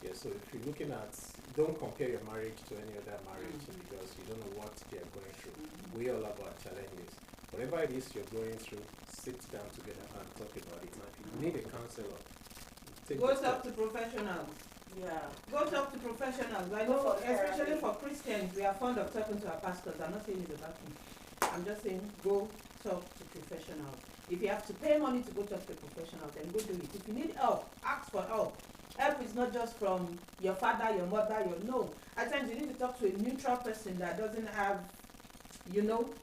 Yeah, so if you're looking at, don't compare your marriage to any other marriage, because you don't know what they're going through. We all have our challenges. Whatever it is you're going through, sit down together and talk about it. And if you need a counselor, take Go the talk step. to professionals. Yeah. Go talk to professionals. I Go know, for especially therapy. for Christians, we are fond of talking to our pastors. I'm not saying it's a bad thing. I'm just saying go talk to professionals. If you have to pay money to go talk to a professional, then go do it. If you need help, ask for help. Help is not just from your father, your mother, no. At times you need to talk to a neutral person that doesn't have,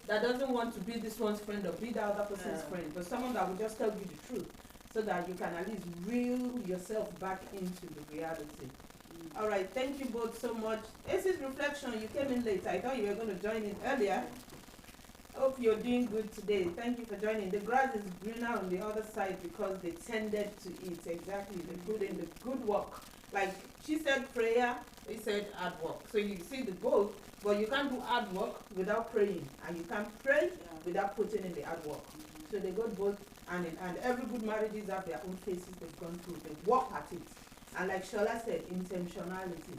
that doesn't want to be this one's friend or be the other person's Yeah. friend, but someone that will just tell you the truth so that you can at least reel yourself back into the reality. All right, thank you both so much. Ace's reflection, you came in late. I thought you were going to join in earlier. Hope you're doing good today. Thank you for joining. The grass is greener on the other side because they tended to it. Exactly, they put in the good work. Like she said prayer, he said hard work. So you see the both, but you can't do hard work without praying. And you can't pray without putting in the hard work. So they got both, and every good marriages have their own phases they've gone through. They work at it. And like Shola said, intentionality.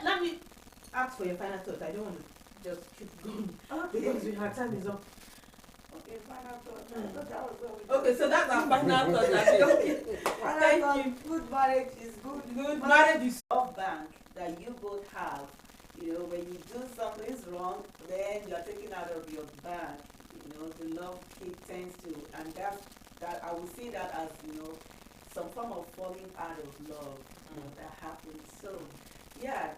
Let me ask for your final thought. I don't want to just keep going because our time is up. Okay, final thought. I thought that was what we Okay, so that's our final thought. Okay. Final Thank thought, you. good marriage is good. Good marriage is Off bank that you both have. When you do something's wrong, then you're taken out of your bank. The love kick tends to, and that I would see that as some form of falling out of love. That happens. So, yeah.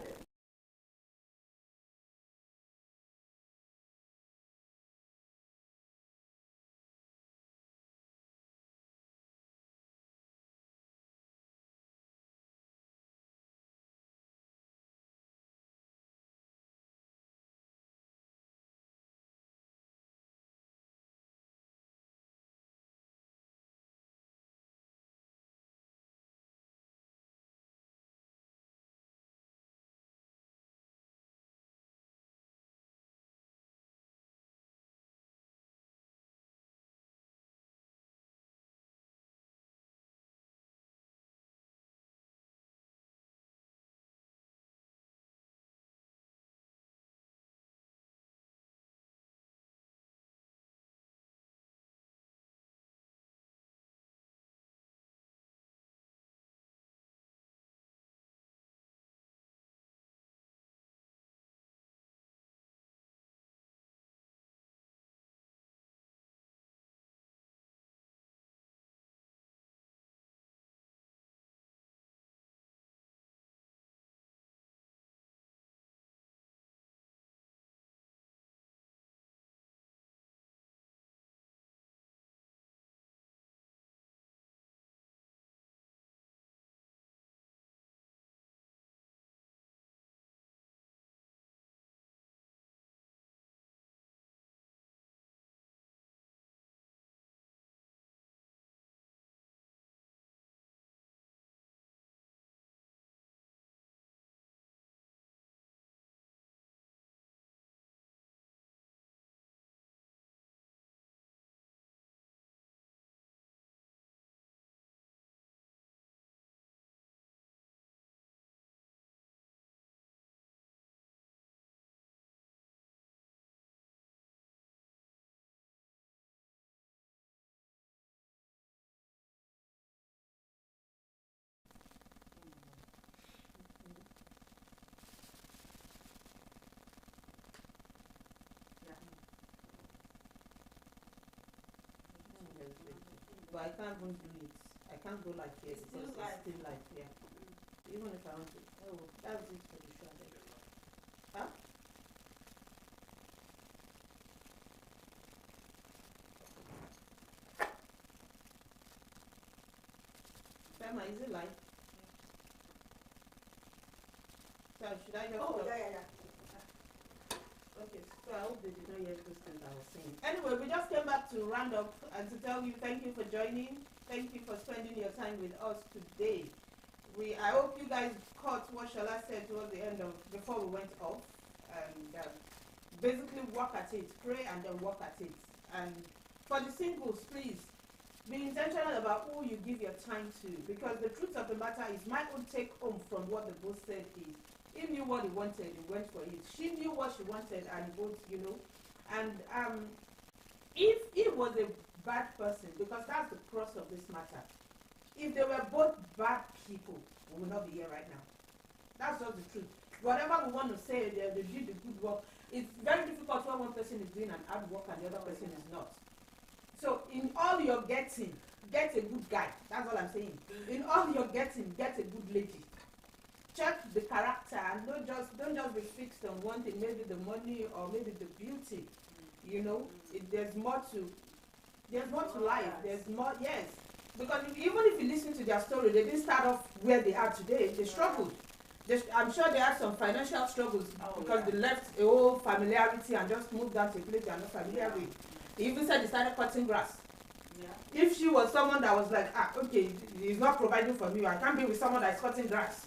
but I can't even do it. I can't go like here It's because still live. it's still live. Yeah. Even if I want to. Oh, that's it for the show. Huh? Emma, is it live? So should I just Oh, stop? yeah. Okay, so I hope they did not hear those things I was saying. Anyway, we just came back to round up and to tell you thank you for joining. Thank you for spending your time with us today. I hope you guys caught what Shola said towards the end of, before we went off. And basically work at it, pray and then work at it. And for the singles, please, be intentional about who you give your time to, because the truth of the matter is my own take home from what the boss said is, he knew what he wanted, he went for it. She knew what she wanted and both, you know. And if he was a bad person, because that's the cross of this matter, if they were both bad people, we would not be here right now. That's just the truth. Whatever we want to say, they did the good work. It's very difficult when one person is doing an hard work and the other person is not. So in all you're getting, get a good guy. That's all I'm saying. In all you're getting, get a good lady. Check the character and don't just be fixed on one thing, maybe the money or maybe the beauty. You know, there's more to life. There's more, yes. Because even if you listen to their story, they didn't start off where they are today. They struggled. I'm sure they had some financial struggles because they left a whole familiarity and just moved down to a place they are not familiar with. He even said he started cutting grass. Yeah. If she was someone that was like, okay, he's not providing for me, I can't be with someone that's cutting grass.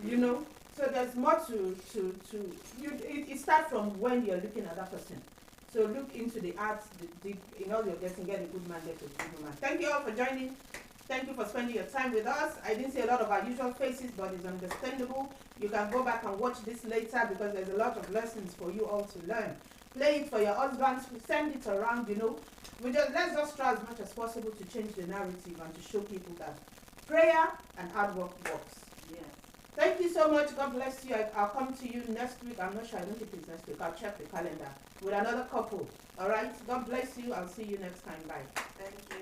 You know? So there's more it starts from when you're looking at that person. So look into the arts, in all you're getting, get a good man, get a good woman. Thank you all for joining. Thank you for spending your time with us. I didn't see a lot of our usual faces, but it's understandable. You can go back and watch this later because there's a lot of lessons for you all to learn. Play it for your husbands, send it around, you know. Let's just try as much as possible to change the narrative and to show people that prayer and hard work works. Yeah. Thank you so much. God bless you. I'll come to you next week. I'm not sure. I don't think it's next week. I'll check the calendar with another couple. All right. God bless you. I'll see you next time. Bye. Thank you.